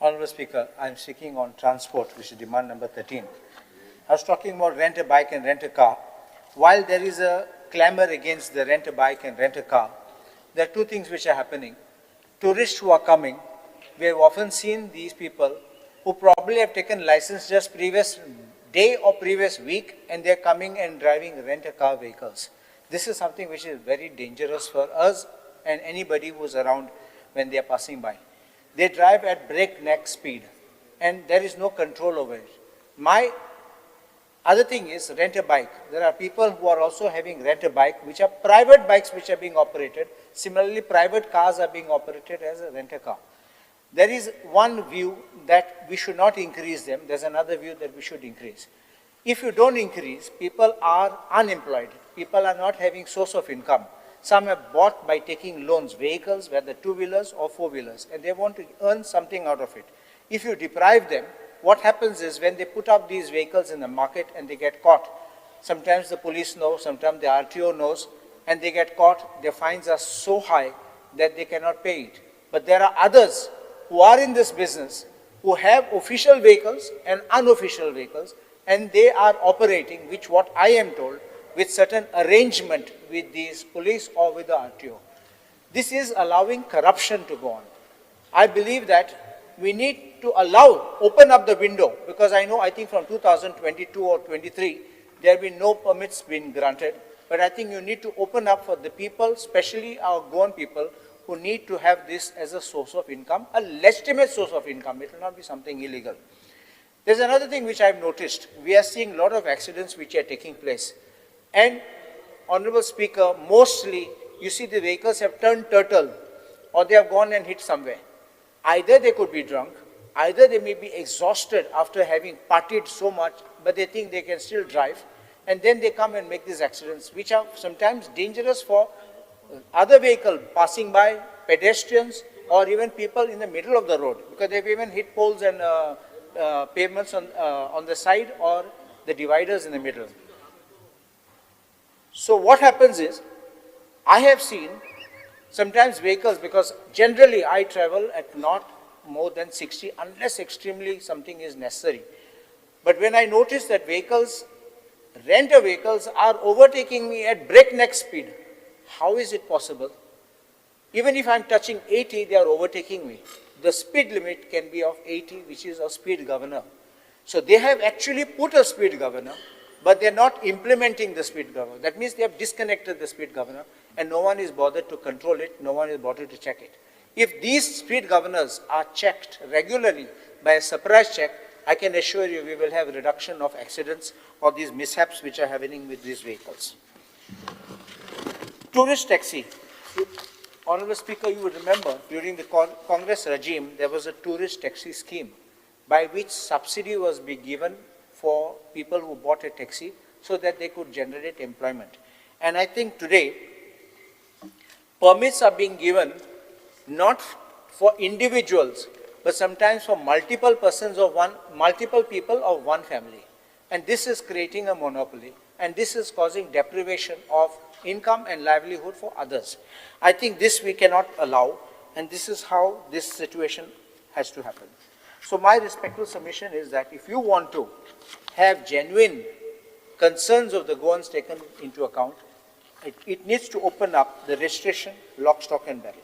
Honourable Speaker, I am speaking on transport, which is demand number 13. I was talking about rent a bike and rent a car. While there is a clamour against the rent a bike and rent a car, there are two things which are happening. Tourists who are coming, we have often seen these people who probably have taken license just previous day or previous week, and they are coming and driving rent a car vehicles. This is something which is very dangerous for us and anybody who is around when they are passing by. They drive at breakneck speed and there is no control over it. My other thing is rent a bike. There are people who are also having rent a bike, which are private bikes which are being operated. Similarly, private cars are being operated as a rent a car. There is one view that we should not increase them. There's another view that we should increase. If you don't increase, people are unemployed. People are not having source of income. Some have bought by taking loans, vehicles, whether two-wheelers or four-wheelers, and they want to earn something out of it. If you deprive them, what happens is when they put up these vehicles in the market and they get caught, sometimes the police know, sometimes the RTO knows, and they get caught, their fines are so high that they cannot pay it. But there are others who are in this business, who have official vehicles and unofficial vehicles, and they are operating, which what I am told, with certain arrangement with these police or with the RTO. This is allowing corruption to go on. I believe that we need to open up the window, because I think from 2022 or 23, there have been no permits being granted, but I think you need to open up for the people, especially our Goan people, who need to have this as a source of income, a legitimate source of income. It will not be something illegal. There's another thing which I've noticed. We are seeing a lot of accidents which are taking place. And, Honourable Speaker, mostly you see the vehicles have turned turtle or they have gone and hit somewhere. Either they could be drunk, either they may be exhausted after having partied so much, but they think they can still drive, and then they come and make these accidents, which are sometimes dangerous for other vehicle passing by, pedestrians, or even people in the middle of the road, because they've even hit poles and pavements on the side or the dividers in the middle. So what happens is, I have seen sometimes vehicles, because generally I travel at not more than 60 unless extremely something is necessary. But when I notice that renter vehicles are overtaking me at breakneck speed, how is it possible? Even if I'm touching 80, they are overtaking me. The speed limit can be of 80, which is a speed governor. So they have actually put a speed governor, but they're not implementing the speed governor. That means they have disconnected the speed governor and no one is bothered to control it, no one is bothered to check it. If these speed governors are checked regularly by a surprise check, I can assure you we will have a reduction of accidents or these mishaps which are happening with these vehicles. Tourist taxi. Honourable Speaker, you would remember during the Congress regime, there was a tourist taxi scheme by which subsidy was being given for people who bought a taxi so that they could generate employment. And I think today, permits are being given not for individuals, but sometimes for multiple people of one family. And this is creating a monopoly. And this is causing deprivation of income and livelihood for others. I think this we cannot allow, and this is how this situation has to happen. So my respectful submission is that if you want to have genuine concerns of the Goans taken into account, it needs to open up the registration, lock, stock and barrel.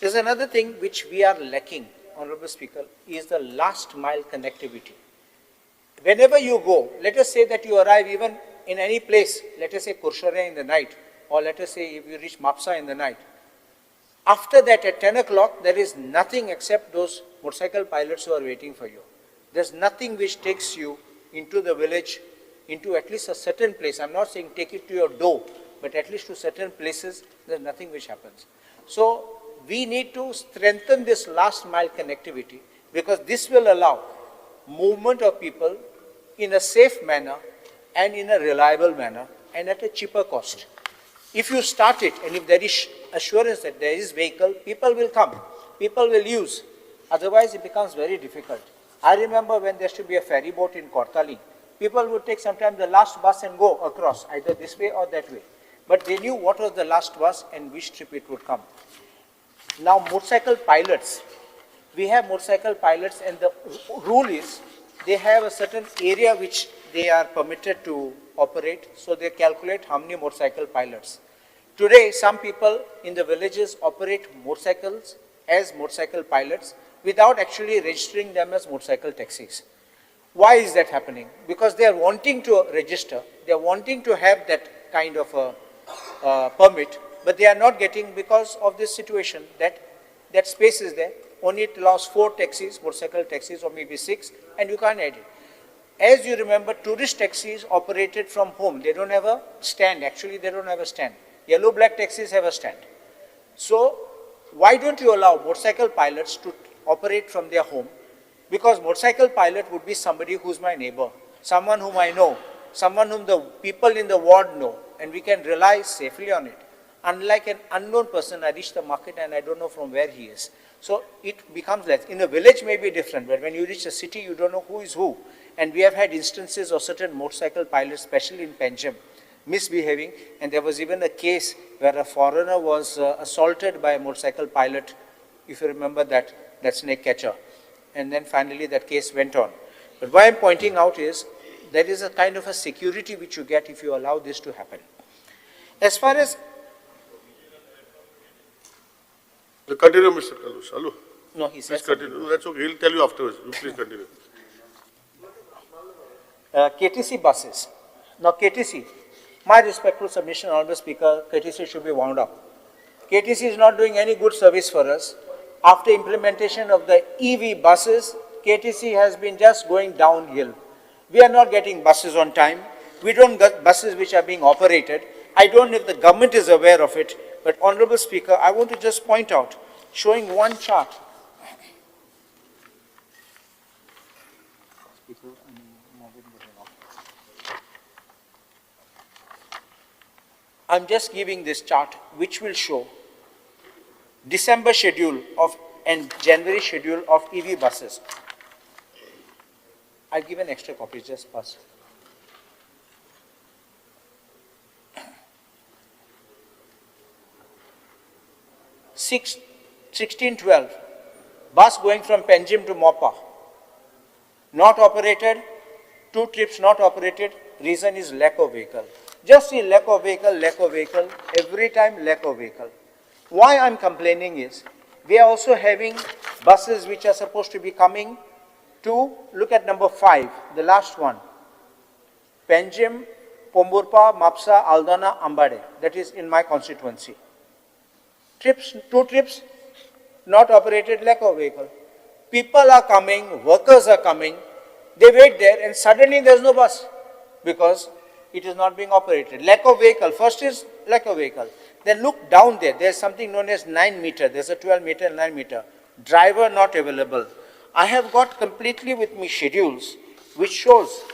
There's another thing which we are lacking, Honourable Speaker, is the last mile connectivity. Whenever you go, let us say that you arrive even in any place, let us say Kurshare in the night, or let us say if you reach Mapsa in the night. After that at 10 o'clock, there is nothing except those motorcycle pilots who are waiting for you. There's nothing which takes you into the village, into at least a certain place. I'm not saying take it to your door, but at least to certain places, there's nothing which happens. So we need to strengthen this last mile connectivity, because this will allow movement of people in a safe manner and in a reliable manner and at a cheaper cost. If you start it and if there is assurance that there is vehicle, people will come, people will use. Otherwise, it becomes very difficult. I remember when there used to be a ferry boat in Kortali, people would take sometimes the last bus and go across, either this way or that way. But they knew what was the last bus and which trip it would come. Now, motorcycle pilots, we have motorcycle pilots, and the rule is they have a certain area which they are permitted to operate, so they calculate how many motorcycle pilots. Today, some people in the villages operate motorcycles as motorcycle pilots without actually registering them as motorcycle taxis. Why is that happening? Because they are wanting to register, they are wanting to have that kind of a permit, but they are not getting because of this situation that space is there. Only it allows 4 taxis, motorcycle taxis, or maybe 6, and you can't add it. As you remember, tourist taxis operated from home. They don't have a stand. Actually, they don't have a stand. Yellow black taxis have a stand. So why don't you allow motorcycle pilots to operate from their home? Because motorcycle pilot would be somebody who's my neighbor, someone whom I know, someone whom the people in the ward know, and we can rely safely on it. Unlike an unknown person, I reach the market and I don't know from where he is. So it becomes less. In a village may be different, but when you reach a city, you don't know who is who. And we have had instances of certain motorcycle pilots, especially in Panchayat, misbehaving. And there was even a case where a foreigner was assaulted by a motorcycle pilot, if you remember that snake catcher. And then finally that case went on. But what I'm pointing out is there is a kind of a security which you get if you allow this to happen. As far as... Continue, Mr. Carlos. Hello. No, he says... Please continue. No, that's okay. He'll tell you afterwards. You please continue. KTC buses. Now KTC, my respectful submission, Honorable Speaker, KTC should be wound up. KTC is not doing any good service for us. After implementation of the EV buses, KTC has been just going downhill. We are not getting buses on time. We don't get buses which are being operated. I don't know if the government is aware of it, but Honorable Speaker, I want to just point out, showing one chart. I'm just giving this chart which will show December schedule of and January schedule of EV buses. I'll give an extra copy, just pass. Six, 1612, bus going from Panjim to Mopa. Not operated, 2 trips not operated, reason is lack of vehicle. Just see lack of vehicle, every time lack of vehicle. Why I'm complaining is, we are also having buses which are supposed to be coming to, look at number 5, the last one. Panjim, Pomburpa, Mapsa, Aldana, Ambade, that is in my constituency. Trips, 2 trips, not operated, lack of vehicle. People are coming, workers are coming, they wait there and suddenly there's no bus because it is not being operated. Lack of vehicle, first is lack of vehicle. Then look down there, there's something known as 9 meter, there's a 12 meter, 9 meter. Driver not available. I have got completely with me schedules which shows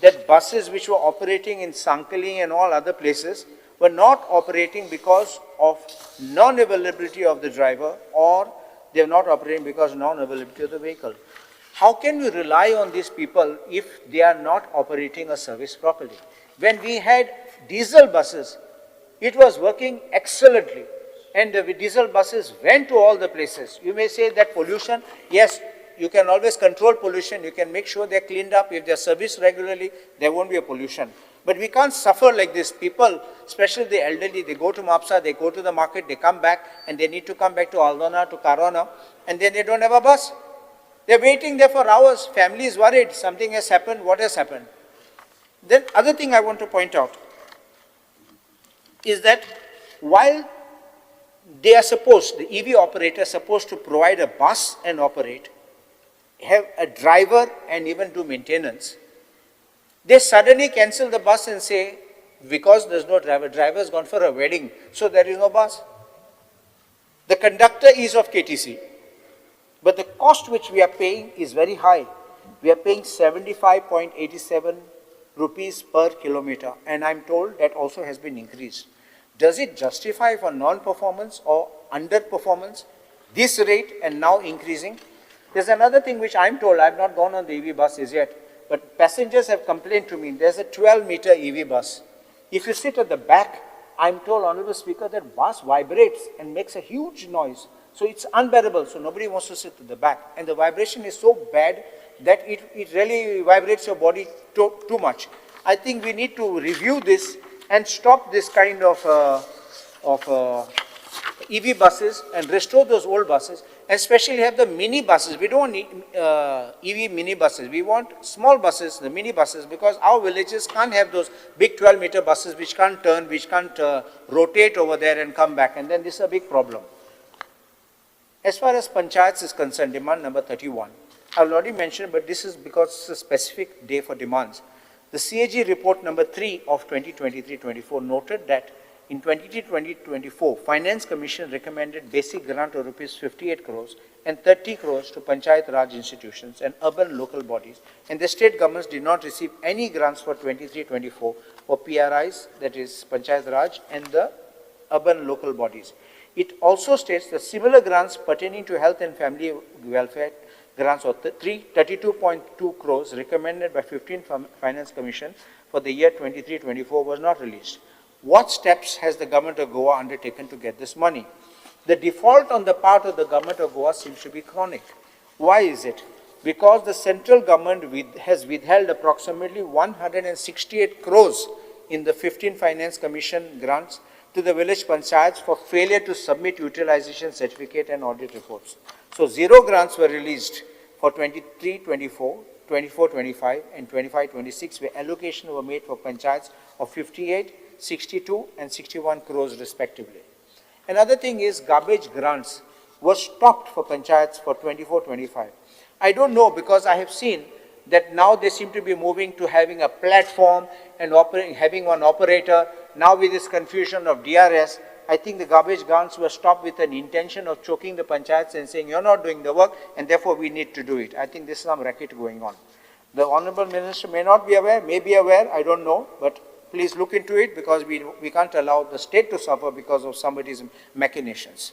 that buses which were operating in Sankali and all other places were not operating because of non-availability of the driver, or they are not operating because of non-availability of the vehicle. How can we rely on these people if they are not operating a service properly? When we had diesel buses, it was working excellently, and the diesel buses went to all the places. You may say that pollution, yes, you can always control pollution, you can make sure they're cleaned up. If they're serviced regularly, there won't be a pollution. But we can't suffer like this. People, especially the elderly, they go to Mapsa, they go to the market, they come back, and they need to come back to Aldana, to Karana, and then they don't have a bus. They're waiting there for hours. Family is worried. Something has happened. What has happened? Then other thing I want to point out is that while they are supposed, the EV operator is supposed to provide a bus and operate, have a driver and even do maintenance, they suddenly cancel the bus and say, because there's no driver, driver has gone for a wedding, so there is no bus. The conductor is of KTC, but the cost which we are paying is very high. We are paying 75.87 rupees per kilometer, and I'm told that also has been increased. Does it justify for non-performance or underperformance this rate and now increasing? There's another thing which I'm told, I've not gone on the EV buses yet, but passengers have complained to me, there's a 12-meter EV bus. If you sit at the back, I'm told, Honorable Speaker, that bus vibrates and makes a huge noise. So it's unbearable, so nobody wants to sit at the back. And the vibration is so bad that it really vibrates your body too much. I think we need to review this and stop this kind of EV buses and restore those old buses, and especially have the mini buses. We don't need EV mini buses. We want small buses, the mini buses, because our villages can't have those big 12-meter buses which can't turn, which can't rotate over there and come back, and then this is a big problem. As far as Panchayats is concerned, demand number 31, I've already mentioned, but this is because it's a specific day for demands. The CAG report number 3 of 2023-24 noted that in 2023-24, Finance Commission recommended basic grant of rupees 58 crores and 30 crores to Panchayat Raj institutions and urban local bodies, and the state governments did not receive any grants for 23-24 for PRIs, that is Panchayat Raj, and the urban local bodies. It also states that similar grants pertaining to health and family welfare grants of 32.2 crores recommended by 15 Finance Commission for the year 23-24 was not released. What steps has the government of Goa undertaken to get this money? The default on the part of the government of Goa seems to be chronic. Why is it? Because the central government has withheld approximately 168 crores in the 15 Finance Commission grants to the village panchayats for failure to submit utilization certificate and audit reports. So 0 grants were released for 23-24, 24-25 and 25-26, where allocation were made for panchayats of 58, 62 and 61 crores respectively. Another thing is garbage grants were stopped for panchayats for 24-25. I don't know, because I have seen that now they seem to be moving to having a platform and having one operator. Now with this confusion of DRS, I think the garbage grants were stopped with an intention of choking the panchayats and saying, you're not doing the work and therefore we need to do it. I think this is some racket going on. The Honorable Minister may not be aware, may be aware, I don't know, but please look into it, because we can't allow the state to suffer because of somebody's machinations.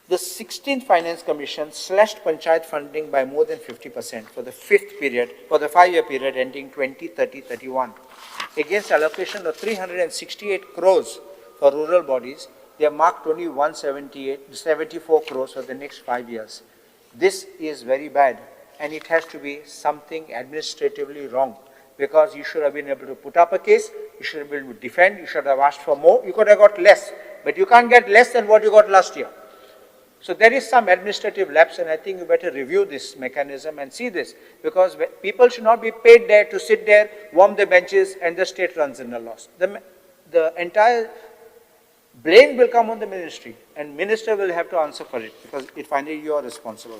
The 16th Finance Commission slashed Panchayat funding by more than 50% for the 5-year period ending 2030-31. Against allocation of 368 crores for rural bodies, they have marked only 74 crores for the next 5 years. This is very bad, and it has to be something administratively wrong, because you should have been able to put up a case, you should have been able to defend, you should have asked for more, you could have got less, but you can't get less than what you got last year. So there is some administrative lapse, and I think you better review this mechanism and see this, because people should not be paid there to sit there, warm the benches, and the state runs in a loss. The entire blame will come on the ministry, and minister will have to answer for it, because finally you are responsible.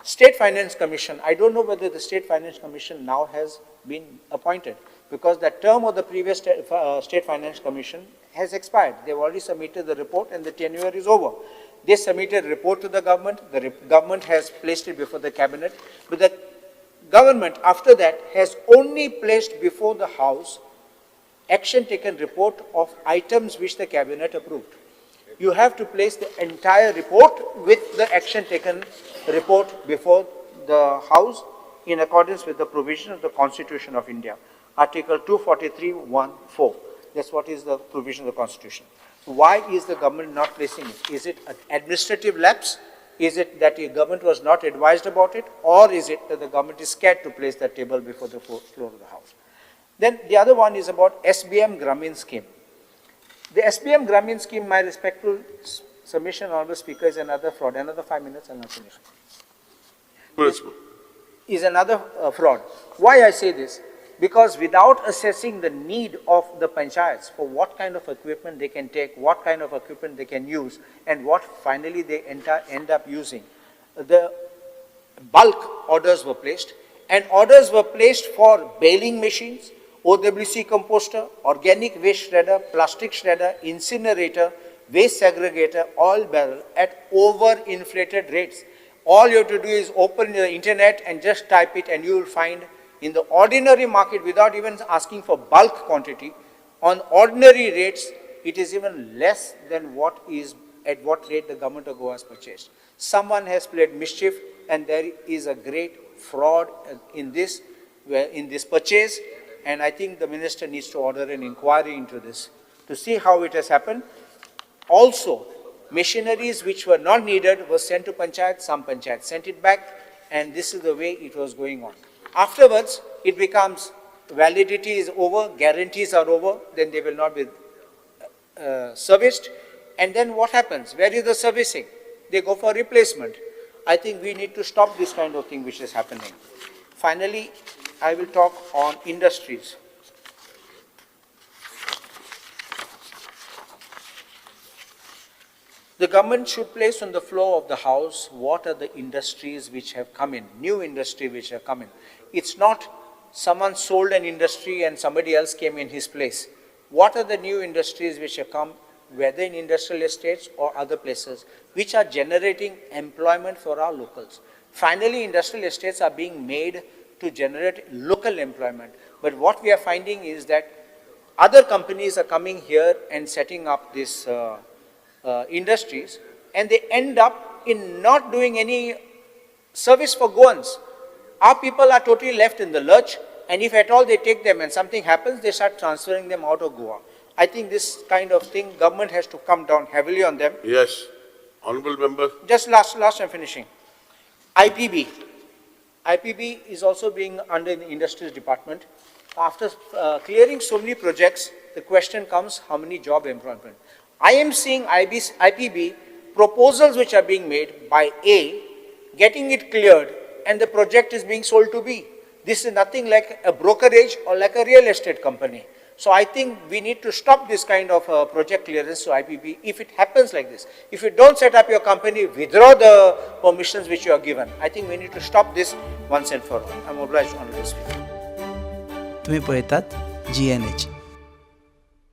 State Finance Commission, I don't know whether the State Finance Commission now has been appointed, because the term of the previous State Finance Commission has expired. They've already submitted the report and the tenure is over. They submitted a report to the government has placed it before the cabinet, but the government after that has only placed before the House action taken report of items which the cabinet approved. You have to place the entire report with the action taken report before the House in accordance with the provision of the Constitution of India, Article 243(1)(4). That's what is the provision of the Constitution. Why is the government not placing it? Is it an administrative lapse? Is it that the government was not advised about it? Or is it that the government is scared to place that table before the floor of the House? Then the other one is about SBM Gramin scheme. The SBM Gramin scheme, my respectful submission, Honorable Speaker, is another fraud. Another 5 minutes and I'll finish. Is another fraud. Why I say this? Because without assessing the need of the panchayats for what kind of equipment they can take, what kind of equipment they can use, and what finally they end up using, the bulk orders were placed, and orders were placed for baling machines, OWC composter, organic waste shredder, plastic shredder, incinerator, waste segregator, oil barrel at overinflated rates. All you have to do is open the internet and just type it, and you will find in the ordinary market, without even asking for bulk quantity, on ordinary rates, it is even less than what rate the government of Goa has purchased. Someone has played mischief, and there is a great fraud in this purchase, and I think the minister needs to order an inquiry into this to see how it has happened. Also, Machineries which were not needed were sent to Panchayat, some Panchayat sent it back, and this is the way it was going on. Afterwards, it becomes validity is over, guarantees are over, then they will not be serviced. And then what happens? Where is the servicing? They go for replacement. I think we need to stop this kind of thing which is happening. Finally, I will talk on industries. The government should place on the floor of the house what are the industries which have come in, new industry which have come in. It's not someone sold an industry and somebody else came in his place. What are the new industries which have come, whether in industrial estates or other places, which are generating employment for our locals? Finally, industrial estates are being made to generate local employment. But what we are finding is that other companies are coming here and setting up these industries, and they end up in not doing any service for Goans. Our people are totally left in the lurch, and if at all they take them and something happens, they start transferring them out of Goa. I think this kind of thing, government has to come down heavily on them. Yes. Honorable member. Just last I'm finishing. IPB. IPB is also being under the Industries Department. After clearing so many projects, the question comes, how many job employment? I am seeing IPB proposals which are being made by A, getting it cleared, and the project is being sold to B. This is nothing like a brokerage or like a real estate company. So I think we need to stop this kind of project clearance to IPB if it happens like this. If you don't set up your company, withdraw the permissions which you are given. I think we need to stop this once and for all. I'm obliged, Honorable Speaker. तुम्ही पळयतात GNH.